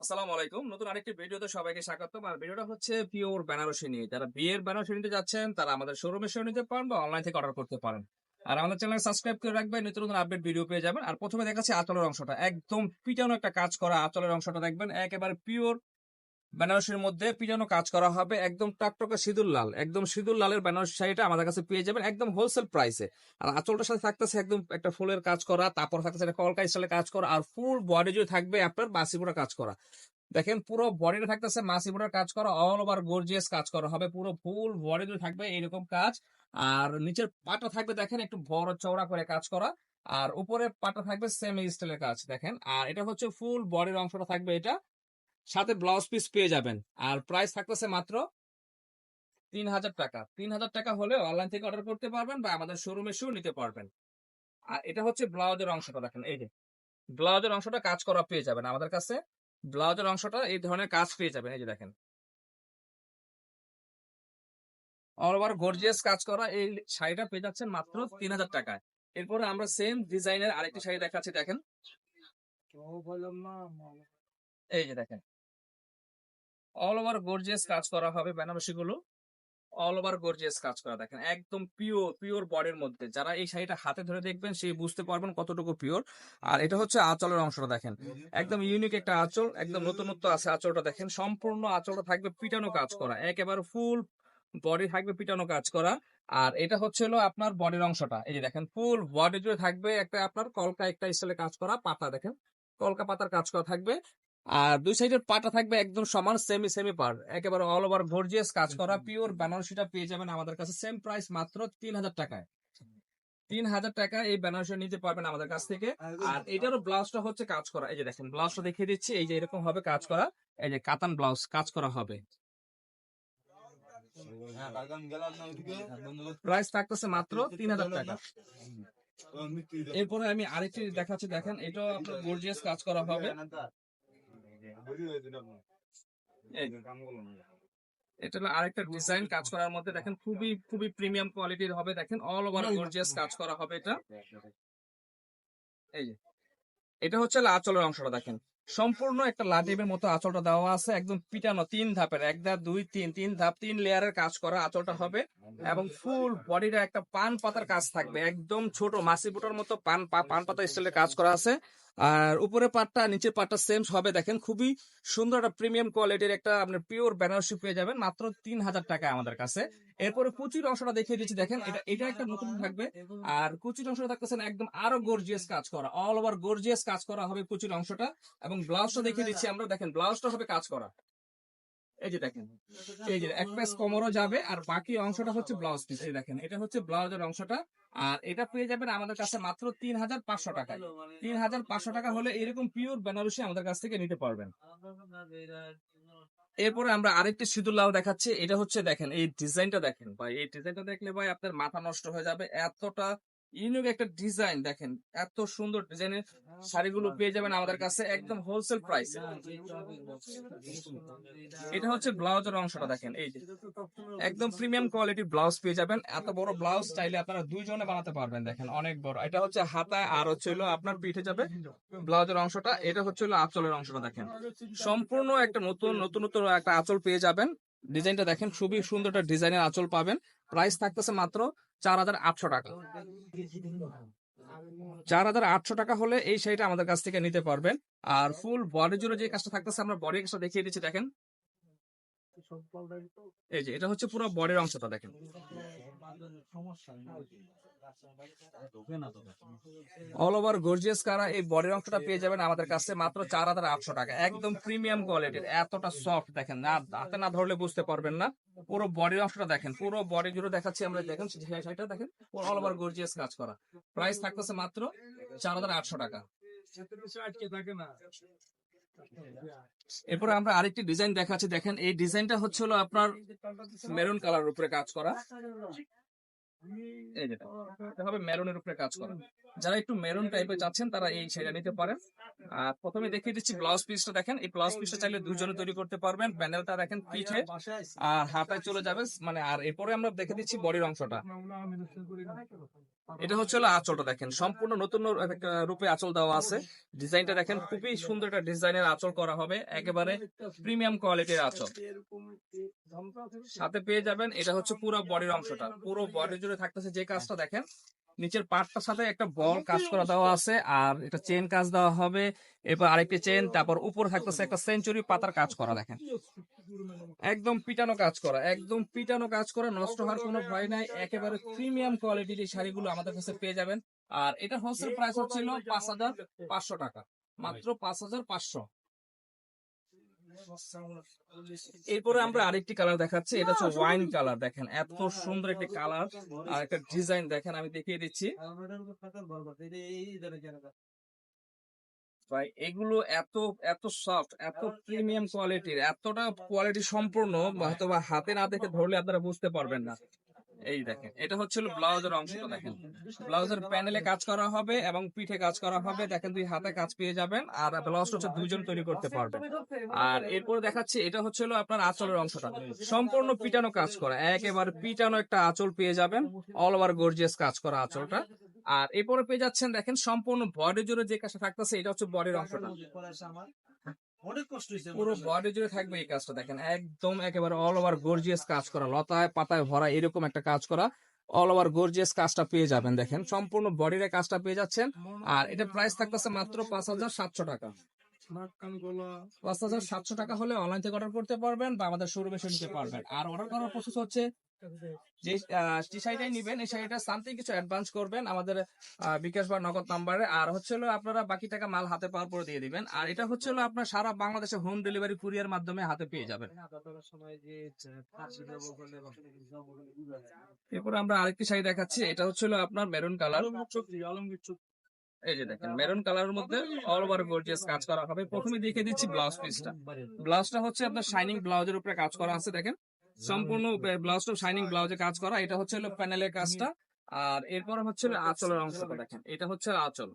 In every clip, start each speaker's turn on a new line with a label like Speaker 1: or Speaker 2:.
Speaker 1: আসসালামু আলাইকুম। নতুন আরেকটি ভিডিওতে সবাইকে স্বাগতম। আর ভিডিওটা হচ্ছে পিওর বেনারসি নিয়ে। যারা বিয়ের বেনারসি নিতে যাচ্ছেন তারা আমাদের শোরুমে এসেও নিতে পারেন বা অনলাইন থেকে অর্ডার করতে পারেন। আর আমাদের চ্যানেল সাবস্ক্রাইব করে রাখবেন, নিত্য নতুন আপডেট ভিডিও পেয়ে যাবেন। আর প্রথমে দেখাচ্ছি আঁচলের অংশটা। একদম পিটানো একটা কাজ করা আঁচলের অংশটা দেখবেন। একেবারে পিওর বেনারসির মধ্যে পিটানো কাজ করা হবে। একদম টকটকে সিঁদুর লাল। একদম সিঁদুর লালের বেনারসি শাড়িটা আমাদের কাছে পেয়ে যাবেন একদম হোলসেল প্রাইসে। আর আঁচলটার সাথে থাকতেছে একদম একটা ফুলের কাজ করা, তারপর থাকতেছে একটা কলকা স্টাইলে কাজ করা, আর ফুল বডি জুড়ে থাকবে আপনার বাসিপুরা কাজ করা। দেখেন পুরো বডিটা থাকতেছে মাসিবোর্ডের কাজ করা, অল ওভার গর্জিয়াস কাজ করা হবে, পুরো ফুল বডিতে থাকবে এইরকম কাজ। আর নিচের পাটা থাকবে দেখেন একটু বড় চওড়া করে কাজ করা। আর উপরে পাটা থাকবে সেম স্টাইলের কাজ দেখেন। আর এটা হচ্ছে ফুল বডির অংশটা থাকবে এটা, সাথে ব্লাউজ পিস পেয়ে যাবেন। আর প্রাইস থাকতেছে মাত্র 3000 টাকা। 3000 টাকা হলে অনলাইন থেকে অর্ডার করতে পারবেন বা আমাদের শোরুমে এসেও নিতে পারবেন। আর এটা হচ্ছে ব্লাউজের অংশটা দেখেন, এই যে ব্লাউজের অংশটা কাজ করা পেয়ে যাবেন আমাদের কাছে। ব্লাউজের অংশটা এই ধরনের কাজ পেয়ে যাবেন, এই যে দেখেন অল ওভার গর্জিয়াস কাজ করা এই শাড়িটা পেয়ে যাচ্ছেন মাত্র 3000 টাকায়। এরপরে আমরা সেম ডিজাইনের আরেকটি শাড়ি দেখাচ্ছি দেখেন, এই যে দেখেন অল ওভার গর্জিয়াস কাজ করা হবে বেনারসি গুলো, অল ওভার গর্জিয়াস কাজ করা দেখেন একদম পিওর পিওর বডির মধ্যে। যারা এই শাড়িটা হাতে ধরে দেখবেন সেই বুঝতে পারবেন কতটুকু পিওর। আর এটা হচ্ছে আঁচলের অংশটা দেখেন, একদম ইউনিক একটা আঁচল, একদম নতুনত্ব আছে আঁচলটা দেখেন। সম্পূর্ণ আঁচলটা থাকবে পিটানো কাজ করা, একেবারে ফুল বডি থাকবে পিটানো কাজ করা। আর এটা হচ্ছে হলো আপনার বডির অংশটা, এই যে দেখেন ফুল বডি জুড়ে থাকবে একটা আপনার কলকা একটা স্টাইলে কাজ করা পাতা দেখেন, কলকা পাতার কাজ করা থাকবে। আর দুই সাইডের পাটা থাকবে একদম সমান, সেমি সেমি পার, একেবারে অল ওভার গর্জিয়াস কাজ করা পিওর বেনারসিটা পেয়ে যাবেন আমাদের কাছে সেম প্রাইস মাত্র 3000 টাকায়। 3000 টাকা এই বেনারসি নিতে পারবেন আমাদের কাছ থেকে। আর এটারও ব্লাউজটা হচ্ছে কাজ করা, এই যে দেখেন ব্লাউজটা দেখিয়ে দিচ্ছি, এই যে এরকম হবে কাজ করা, এই যে কাতান ব্লাউজ কাজ করা হবে। প্রাইস থাকতেছে মাত্র 3000 টাকা। এরপরে আমি আরেকটি দেখাচ্ছি দেখেন, এটাও আপনার গর্জিয়াস কাজ করা হবে। এই এটা হলো আরেকটা ডিজাইন কাজ করার মধ্যে দেখেন, খুবই খুবই প্রিমিয়াম কোয়ালিটির হবে দেখেন, অল ওভার গর্জিয়াস কাজ করা হবে এটা। এই যে এটা হচ্ছে আঁচলের অংশটা দেখেন, সম্পূর্ণ একটা লাটিমের মতো আঁচলটা দেওয়া আছে, একদম পিটানো তিন ধাপের, এক ধাপ দুই তিন, তিন ধাপ তিন লেয়ারের কাজ করা আঁচলটা হবে। এবং ফুল বডিটা একটা পান পাতার কাজ থাকবে, একদম ছোট মাছি বুটার মতো পান পাতা স্টাইলের কাজ করা আছে। আর উপরে পাটটা নিচের পাটটা সেম হবে দেখেন, খুবই সুন্দর একটা প্রিমিয়াম কোয়ালিটির একটা আপনার পিওর বেনারসি পেয়ে যাবেন মাত্র 3000 টাকা আমাদের কাছে। এরপরে কুচির অংশটা দেখিয়ে দিচ্ছি দেখেন, এটা এটা একটা নতুন থাকবে। আর কুচির অংশটা থাকতেছেন একদম আরো গর্জিয়াস কাজ করা, অল ওভার গর্জিয়াস কাজ করা হবে কুচির অংশটা। এবং ব্লাউজটা দেখিয়ে দিচ্ছি আমরা দেখেন, ব্লাউজটা হবে কাজ করা, এই যে দেখেন এই যে এক পেস কোমরও যাবে, আর বাকি অংশটা হচ্ছে ব্লাউজ পিস, এই দেখেন এটা হচ্ছে ব্লাউজের অংশটা। আর এটা পেয়ে যাবেন আমাদের কাছে মাত্র 3500 টাকায়। 3500 টাকা হলে এরকম পিওর বেনারসি আমাদের কাছ থেকে নিতে পারবেন। এরপরে আমরা আরেকটি সিঁদুর লাল দেখাচ্ছি, এটা হচ্ছে দেখেন এই ডিজাইনটা দেখেন ভাই, এই ডিজাইনটা দেখলে ভাই আপনার মাথা নষ্ট হয়ে যাবে, এতটা ইউনিক একটা ডিজাইন দেখেন। এত সুন্দর ডিজাইনের শাড়িগুলো পেয়ে যাবেন আমাদের কাছে একদম হোলসেল প্রাইস। এটা হচ্ছে ব্লাউজের অংশটা দেখেন, এই যে একদম প্রিমিয়াম কোয়ালিটির ব্লাউজ পেয়ে যাবেন। এত বড় ব্লাউজ চাইলে আপনারা দুইজনে বানাতে পারবেন দেখেন, অনেক বড়। এটা হচ্ছে হাতা, আর হচ্ছে হলো আপনার পিঠে যাবে ব্লাউজের অংশটা। এটা হচ্ছে হলো আঁচলের অংশটা দেখেন, সম্পূর্ণ একটা নতুন একটা আঁচল পেয়ে যাবেন। ডিজাইনটা দেখেন, খুবই সুন্দর একটা ডিজাইনের আঁচল পাবেন। প্রাইস থাকতেছে মাত্র 4800 টাকা। 4800 টাকা হলে এই শাড়িটা আমাদের কাছ থেকে নিতে পারবেন। আর ফুল বডি জুড়ে যে কাজটা থাকতেছে আমরা বডি কাজটা দেখিয়ে দিচ্ছি দেখেন, এই যে এটা হচ্ছে পুরো বডির অংশটা দেখেন। অল ওভার গর্জিয়াস কারা এই বডির অংশটা পেয়ে যাবেন আমাদের কাছে মাত্র 4800 টাকা, একদম প্রিমিয়াম কোয়ালিটির, এতটা সফট দেখেন, না হাতে না ধরলে বুঝতে পারবেন না। পুরো বডির অংশটা দেখেন, পুরো বডি জুড়ে দেখাচ্ছি আমরা দেখেন, শাড়িটা দেখেন অল ওভার গর্জিয়াস কাজ করা। প্রাইস থাকতেছে মাত্র 4800 টাকা। এরপরে আমরা আরেকটি ডিজাইন দেখাচ্ছি দেখেন, এই ডিজাইনটা হচ্ছে হলো আপনার মেরুন কালার উপরে কাজ করা, এই যেটা এটা হবে মেরুনের উপরে কাজ করা। যারা একটু মেরুন টাইপের চাচ্ছেন তারা এই শাড়িটা নিতে পারেন। আর প্রথমে দেখিয়ে দিচ্ছি ব্লাউজ পিসটা দেখেন, এই ব্লাউজ পিসটা চাইলে দুজনে তৈরি করতে পারবেন। প্যানেলটা দেখেন পিঠে আর হাতায় চলে যাবে মানে। আর এরপরে আমরা দেখে দিচ্ছি বডির অংশটা, এটা হচ্ছে হলো আঁচলটা দেখেন, সম্পূর্ণ নতুন একটা রূপে আঁচল দেওয়া আছে। ডিজাইনটা দেখেন, খুবই সুন্দর একটা ডিজাইনের আঁচল করা হবে, একেবারে প্রিমিয়াম কোয়ালিটির আঁচল। সাথে পেয়ে যাবেন, এটা হচ্ছে পুরো বডির অংশটা, পুরো বডি জুড়ে থাকতেছে যে কাজটা দেখেন, নিচের পার্টটার সাথে একটা বল কাজ করা দেওয়া আছে, আর এটা চেন কাজ দেওয়া হবে, এরপর আরেকটি চেন, তারপর উপরে থাকতেছে একটা সেঞ্চুরি পাতার কাজ করা দেখেন, একদম পিটানো কাজ করা, একদম পিটানো কাজ করা, নষ্ট হওয়ার কোনো ভয় নাই, একেবারে প্রিমিয়াম কোয়ালিটির এই শাড়িগুলো আমাদের কাছে পেয়ে যাবেন। আর এটা হোলসেল প্রাইস হচ্ছিল 5,500 টাকা, মাত্র 5,500। এরপরে আমরা আরেকটি কালার দেখাচ্ছি, এটা হচ্ছে ওয়াইন কালার, দেখেন এত সুন্দর একটি কালার আর একটা ডিজাইন দেখেন, আমি দেখিয়ে দিচ্ছি ভাই। এগুলো এত এত সফট, এত প্রিমিয়াম কোয়ালিটির, এতটা কোয়ালিটি সম্পূর্ণ, হয়তো বা হাতে না দেখে ধরলে আপনারা বুঝতে পারবেন না। এই দেখেন, এটা হচ্ছে ব্লাউজের অংশটা দেখেন, ব্লাউজের প্যানেলে কাজ করা হবে এবং পিঠে কাজ করা হবে, দেখেন দুই হাতে কাজ পেয়ে যাবেন, আর ব্লাউজটা হচ্ছে দুইজন তৈরি করতে পারবেন। আর এরপরে দেখাচ্ছি, এটা হচ্ছে আপনার আঁচলের অংশটা, সম্পূর্ণ পিটানো কাজ করা, একেবারে পিটানো একটা আঁচল পেয়ে যাবেন, অল ওভার গর্জিয়াস কাজ করা আঁচলটা। আর এরপরে পেয়ে যাচ্ছেন দেখেন, সম্পূর্ণ বডি জুড়ে যে কাজটা থাকতেছে, এটা হচ্ছে বডির অংশটা, পুরো বডি জুড়ে থাকবে এই কাজটা দেখেন, একদম একেবারে অল ওভার গর্জিয়াস কাজ করা, লতায় পাতায় ভরা এরকম একটা কাজ করা, অল ওভার গর্জিয়াস কাজটা পেয়ে যাবেন দেখেন, সম্পূর্ণ বডির কাজটা পেয়ে যাচ্ছেন। আর এটা প্রাইস থাকতেছে মাত্র 5,700 টাকা। 5,700 টাকা হলে অনলাইন থেকে অর্ডার করতে পারবেন বা আমাদের শোরুমে এসে নিতে পারবেন। আর অর্ডার করার প্রসেস হচ্ছে, যে শাড়িটাই নিবেন এই শাড়িটা সামথিং কিছু অ্যাডভান্স করবেন আমাদের বিকাশ বা নগদ নাম্বারে, আর হচ্ছে আপনারা বাকি টাকা মাল হাতে পাওয়ার পরে দিয়ে দিবেন। আর এটা হচ্ছে আপনার সারা বাংলাদেশে হোম ডেলিভারি কুরিয়ার মাধ্যমে হাতে পেয়ে যাবেন। এরপর আমরা আরেকটি শাড়ি দেখাচ্ছি, এটা হচ্ছে আপনার মেরুন কালার, এই যে দেখেন মেরুন কালারের মধ্যে অল ওভার গর্জিয়াস কাজ করা হবে। প্রথমে দেখে দিচ্ছি ব্লাউজ পিসটা, ব্লাউজটা হচ্ছে আপনার শাইনিং ব্লাউজের উপরে কাজ করা আছে দেখেন, সম্পূর্ণ ব্লাউজটা শাইনিং ব্লাউজে কাজ করা, এটা হচ্ছে প্যানেলের কাজটা। আর এরপর হচ্ছে আঁচলের অংশটা দেখেন, এটা হচ্ছে আঁচল,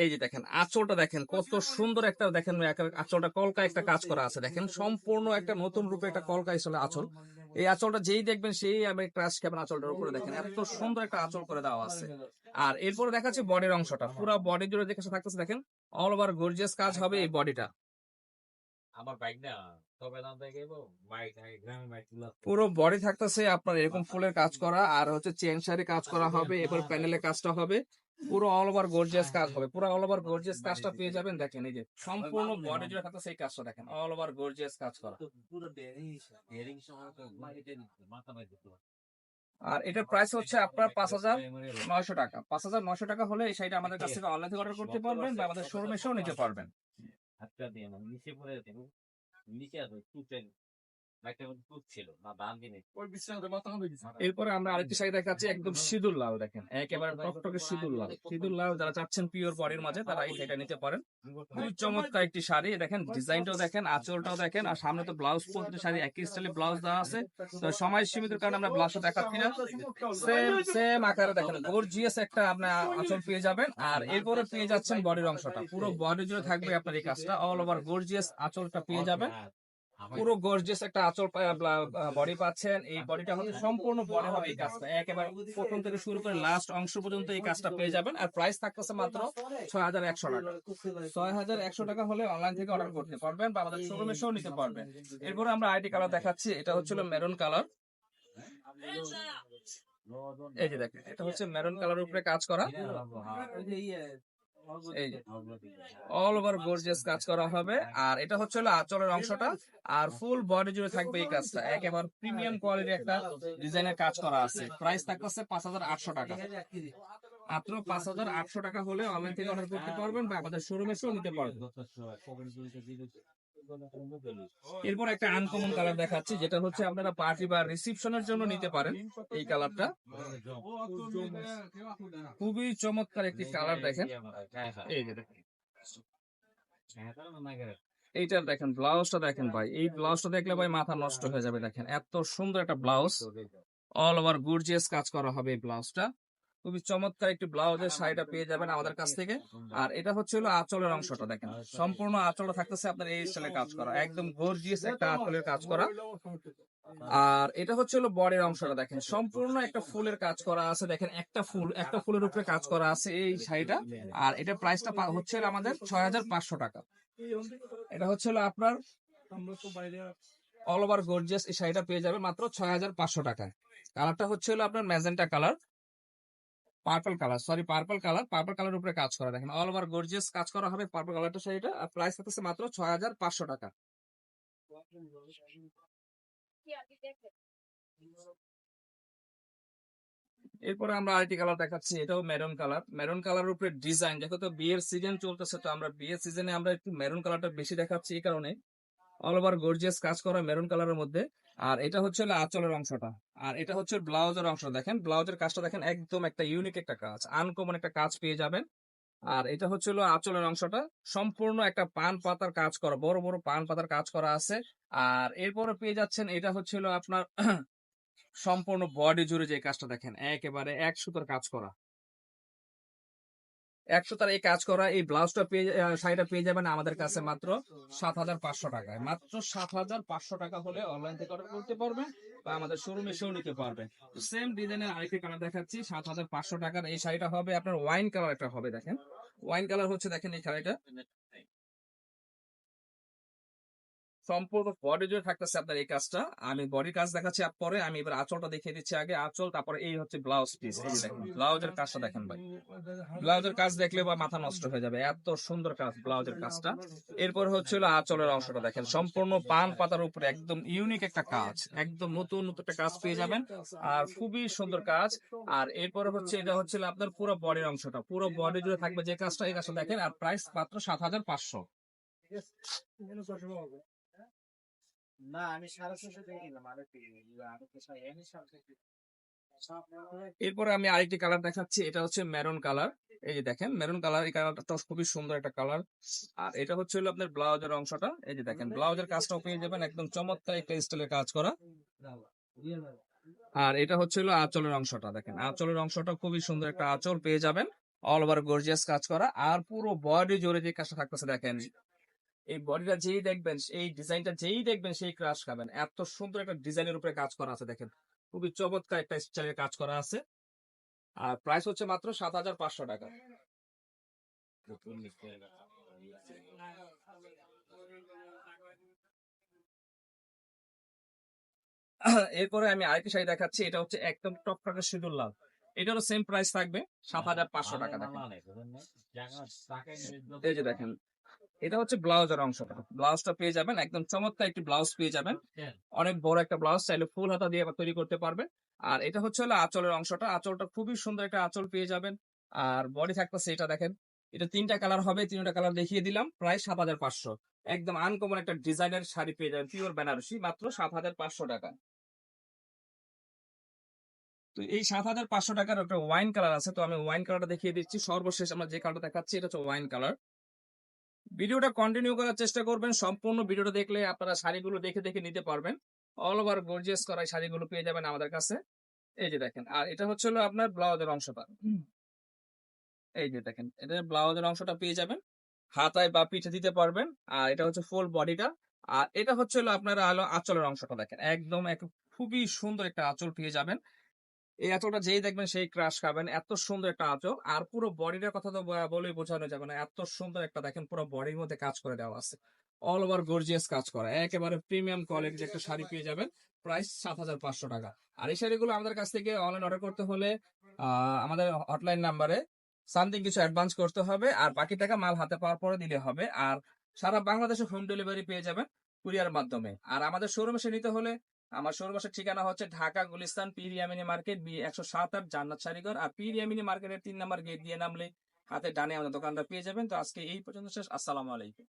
Speaker 1: এই যে দেখেন আঁচলটা দেখেন কত সুন্দর একটা, দেখেন আঁচলটা কলকা একটা কাজ করা আছে দেখেন, সম্পূর্ণ একটা নতুন রূপে একটা কলকা আসলে আঁচল। এই আঁচলটা যেই দেখবেন সেই আমি ক্রাশ খাবেন আঁচলটার উপরে, দেখেন এত সুন্দর একটা আঁচল করে দেওয়া আছে। আর এরপরে দেখাচ্ছে বডির অংশটা, পুরো বডি জুড়ে দেখে থাকতেছে দেখেন, অল ওভার গর্জিয়াস কাজ হবে এই বডিটা। পুরো বডি থাকতেছে আপনার এরকম ফুলের কাজ করা, আর হচ্ছে চেন শাড়ি কাজ করা হবে, এবার প্যানেলে কাজটা হবে, পুরো অল ওভার গর্জিয়াস কাজ হবে, পুরো অল ওভার গর্জিয়াস কাজটা পেয়ে যাবেন দেখেন, এই যে সম্পূর্ণ বডি জুড়ে থাকতেছে এই কাজটা দেখেন, অল ওভার গর্জিয়াস কাজ করা। আর এটার প্রাইস হচ্ছে আপনার 5,900 টাকা। 5,900 টাকা হলে এই শাড়িটা আমাদের কাছ থেকে অনলাইন থেকে অর্ডার করতে পারবেন বা আমাদের শোরুমে এসেও নিতে পারবেন। এরপরে আমরা আরেকটি শাড়ি দেখাচ্ছি, একদম সিঁদুর লাল দেখেন, একেবারে টকটকে সিঁদুর লাল, সিঁদুর লাল যারা চাচ্ছেন পিওর বডির মাঝে তারা এই শাড়িটা নিতে পারেন। খুবই চমৎকার একটি শাড়ি দেখেন, ডিজাইনটাও দেখেন, আঁচলটাও দেখেন, আর সামনে তো ব্লাউজ, প্রতিটা শাড়ি একই স্টাইলে ব্লাউজ দেওয়া আছে। তো সময় সীমিতের কারণে আমরা ব্লাউজটা দেখাচ্ছি না, সেম সেম আকারে দেখেন গর্জিয়াস একটা আপনার আঁচল পেয়ে যাবেন। আর এরপরে পেয়ে যাচ্ছেন বডির অংশটা, পুরো বডি জুড়ে থাকবে আপনার এই কাজটা, অল ওভার গর্জিয়াস আঁচলটা পেয়ে যাবেন, পুরো গর্জিয়াস একটা আঁচল বডি পাচ্ছেন। এই বডিটা হচ্ছে সম্পূর্ণ বডি হবে এই কাজটা, একেবারে প্রথম থেকে শুরু করে লাস্ট অংশ পর্যন্ত এই কাজটা পেয়ে যাবেন। আর প্রাইস থাকতেছে মাত্র 6,100 টাকা। 6,100 টাকা হলে অনলাইন থেকে অর্ডার করতে পারবেন বা আমাদের শোরুমে এসেও নিতে পারবেন। এরপরে আমরা আইটি কালার দেখাচ্ছি, এটা হচ্ছে মেরুন কালার, এই যে দেখেন এটা হচ্ছে মেরুন কালার উপরে কাজ করা, এই যে অল ওভার গর্জিয়াস কাজ করা হবে। আর এটা হচ্ছে আঁচলের অংশটা, আর ফুল বডি জুড়ে থাকবে এই কাজটা, একেবারে প্রিমিয়াম কোয়ালিটির একটা ডিজাইনের কাজ করা আছে। প্রাইস থাকতেছে 5,800 টাকা, মাত্র 5,800 টাকা হলে অনলাইন থেকে অর্ডার করতে পারবেন বা আমাদের শোরুমে এসেও নিতে পারবেন। এরপর একটা আনকমন কালার দেখাচ্ছি, যেটা হচ্ছে আপনারা পার্টি বা রিসিপশনের জন্য নিতে পারেন। এই কালারটা খুবই চমৎকার একটি কালার দেখেন, এই যে দেখেন এইটার দেখেন ব্লাউজটা দেখেন ভাই, এই ব্লাউজটা দেখলে ভাই মাথা নষ্ট হয়ে যাবে, দেখেন এত সুন্দর একটা ব্লাউজ, অল ওভার গর্জিয়াস কাজ করা হবে এই ব্লাউজটা, খুবই চমৎকার একটি ব্লাউজের শাড়িটা পেয়ে যাবেন আমাদের কাছ থেকে। আর এটা হচ্ছে আঁচলের অংশটা দেখেন, সম্পূর্ণ আঁচলটা থাকতেছে আপনার এই স্টাইলে কাজ করা, একদম গর্জিয়াস একটা আঁচলের কাজ করা। আর এটা হচ্ছে হলো বডির অংশটা দেখেন, সম্পূর্ণ একটা ফুলের কাজ করা আছে। দেখেন একটা ফুলের উপরে কাজ করা আছে এই শাড়িটা। আর এটা প্রাইসটা হচ্ছে হলো আমাদের 6500 টাকা। এটা হচ্ছে হলো আপনার অল ওভার গর্জিয়াস এই শাড়িটা পেয়ে যাবেন মাত্র 6500 টাকায়। কালারটা হচ্ছে হলো আপনার ম্যাজেন্টা কালার, পার্পল কালার উপরে কাজ করা। দেখেন অল ওভার গর্জিয়াস কাজ করা হবে পার্পল কালারটা শাড়িটা। আর প্রাইস হচ্ছে মাত্র 6500 টাকা। এরপরে আমরা আরেকটি কালার দেখাচ্ছি, এটাও মেরুন কালার উপরে ডিজাইন। দেখো তো বিয়ের সিজন চলতেছে, তো আমরা বিয়ের সিজনে আমরা একটু মেরুন কালারটা বেশি দেখাচ্ছি এই কারণে। অল ওভার গর্জিয়াস কাজ করা মেরুন কালারের মধ্যে। আর এটা হচ্ছে হলো আঁচলের অংশটা, আর এটা হচ্ছে ব্লাউজের অংশ। দেখেন ব্লাউজের কাজটা দেখেন, একদম একটা ইউনিক একটা কাজ, আনকমন একটা কাজ পেয়ে যাবেন। আর এটা হচ্ছে হলো আঁচলের অংশটা, সম্পূর্ণ একটা পান পাতার কাজ করা, বড় বড় পান পাতার কাজ করা আছে। আর এরপরে পেয়ে যাচ্ছেন এটা হচ্ছে হলো আপনার সম্পূর্ণ বডি জুড়ে যে কাজটা দেখেন, একেবারে 1 সুতার কাজ করা, 1 সুতার এই কাজ করা। এই ব্লাউজটা শাড়িটা পেয়ে যাবেন আমাদের কাছে মাত্র 7500 টাকায়। মাত্র 7500 টাকা হলে অনলাইন থেকে অর্ডার করতে পারবেন বা আমাদের শোরুমে এসেও নিতে পারবেন। সেম ডিজাইনের আরেকটি কালার দেখাচ্ছি। 7500 টাকার এই শাড়িটা হবে আপনার ওয়াইন কালার একটা হবে। দেখেন ওয়াইন কালার হচ্ছে, দেখেন এই শাড়িটা সম্পূর্ণ বডি জুড়ে থাকতেছে আপনার এই কাজটা। আমি বডির কাজ দেখাচ্ছি পরে, আমি এবার আঁচলটা দেখিয়ে দিচ্ছি আগে। আঁচল, তারপরে এই হচ্ছে ব্লাউজ পিস। এই যে দেখেন ব্লাউজের কাজটা দেখেন ভাই, ব্লাউজের কাজ দেখলে বা মাথা নষ্ট হয়ে যাবে, এত সুন্দর কাজ ব্লাউজের কাজটা। এরপর হচ্ছে হলো আঁচলের অংশটা দেখেন, সম্পূর্ণ পান পাতার উপরে একদম ইউনিক একটা কাজ, একদম নতুন নতুন একটা কাজ পেয়ে যাবেন। আর খুবই সুন্দর কাজ। আর এরপরে হচ্ছে এটা হচ্ছে আপনার পুরো বডির অংশটা, পুরো বডি জুড়ে থাকবে যে কাজটা, এই কাজটা দেখেন। আর প্রাইস মাত্র 7500।
Speaker 2: না আমি 650 দিয়ে নিলাম আরেকটি।
Speaker 1: এরপরে আমি আরেকটি কালার দেখাচ্ছি, এটা হচ্ছে মেরুন কালার। এই যে দেখেন মেরুন কালার, এই কালারটা খুবই সুন্দর একটা কালার। আর এটা হচ্ছে হলো আপনার ব্লাউজের অংশটা। এই যে দেখেন ব্লাউজের কাজটাও পেয়ে যাবেন, একদম চমৎকার একটা স্টাইলের কাজ করা। আর এটা হচ্ছে হলো আঁচলের অংশটা। দেখেন আঁচলের অংশটা খুবই সুন্দর একটা আঁচল পেয়ে যাবেন, অল ওভার গর্জিয়াস কাজ করা। আর পুরো বডি জুড়ে যে কাজটা থাকতেছে দেখেন, এই বডিটা যেই দেখবেন, এই ডিজাইনটা যেই দেখবেন সেই ক্রাশ খাবেন, এত সুন্দর একটা ডিজাইনের উপরে কাজ করা আছে। দেখেন খুবই চমৎকার একটা স্টাইলের কাজ করা আছে। আর প্রাইস হচ্ছে মাত্র 7500 টাকা। এরপরে আমি আরেকটি শাড়ি দেখাচ্ছি, এটা হচ্ছে একদম টকটকে সিঁদুর লাল। এটারও সেম প্রাইস থাকবে 7500 টাকা। দেখেন এই যে দেখেন, এটা হচ্ছে ব্লাউজের অংশটা। ব্লাউজটা পেয়ে যাবেন একদম চমৎকার একটি ব্লাউজ পেয়ে যাবেন, অনেক বড় একটা ব্লাউজ, চাইলে ফুল হাতা দিয়ে তৈরি করতে পারবে। আর এটা হচ্ছে হলো আঁচলের অংশটা, আঁচলটা খুবই সুন্দর একটা আঁচল পেয়ে যাবেন। আর বডি থাকতেছে এটা দেখেন, এটা 3টা কালার হবে, 3টা কালার দেখিয়ে দিলাম। প্রায় 7500। একদম আনকমন একটা ডিজাইনের শাড়ি পেয়ে যাবেন, পিওর বেনারসি, মাত্র 7500 টাকা। তো এই 7500 টাকার একটা ওয়াইন কালার আছে, তো আমি ওয়াইন কালারটা দেখিয়ে দিচ্ছি। সর্বশেষ আমরা যে কালারটা দেখাচ্ছি এটা হচ্ছে ওয়াইন কালার। ভিডিওটা কন্টিনিউ করার চেষ্টা করবেন, সম্পূর্ণ ভিডিওটা দেখলে আপনারা শাড়িগুলো দেখে দেখে নিতে পারবেন। অল ওভার গর্জিয়াস করা এই শাড়িগুলো পেয়ে যাবেন আমাদের কাছে। এই যে দেখেন, আর এটা হচ্ছে হলো আপনার ব্লাউজের অংশটা। এই যে দেখেন, এটা ব্লাউজের অংশটা পেয়ে যাবেন, হাতায় বা পিঠে দিতে পারবেন। আর এটা হচ্ছে ফুল বডিটা। আর এটা হচ্ছে হলো আপনার আলো আঁচলের অংশটা। দেখেন একদম খুবই সুন্দর একটা আঁচল পেয়ে যাবেন। এই আঁচলটা যেই দেখবেন সেই ক্রাশ খাবেন, এত সুন্দর একটা আঁচল। আর পুরো বডিটার কথা তো বলেই বোঝানো যাবে না, এত সুন্দর একটা দেখেন পুরো বডির মধ্যে কাজ করে দেওয়া আছে, অল ওভার গর্জিয়াস কাজ করা, একেবারে প্রিমিয়াম কোয়ালিটির একটা শাড়ি পেয়ে যাবেন। প্রাইস 7500 টাকা। আর এই শাড়িগুলো আমাদের কাছ থেকে অনলাইন অর্ডার করতে হলে আমাদের হটলাইন নাম্বারে সামথিং কিছু অ্যাডভান্স করতে হবে, আর বাকি টাকা মাল হাতে পাওয়ার পরে দিলে হবে। আর সারা বাংলাদেশে হোম ডেলিভারি পেয়ে যাবেন কুরিয়ার মাধ্যমে। আর আমাদের শোরুমে এসে নিতে হলে, আমার শোরুমের ঠিকানা হচ্ছে ঢাকা গুলিস্তান পীর ইয়ামিনী মার্কেট, B 107 জান্নাত শাড়িঘর। আর পীর ইয়ামিনী মার্কেটের 3 নম্বর গেট দিয়ে নামলে হাতে ডানে আমাদের দোকানটা পেয়ে যাবেন। তো আজকে এই পর্যন্ত শেষ। আসসালামু আলাইকুম।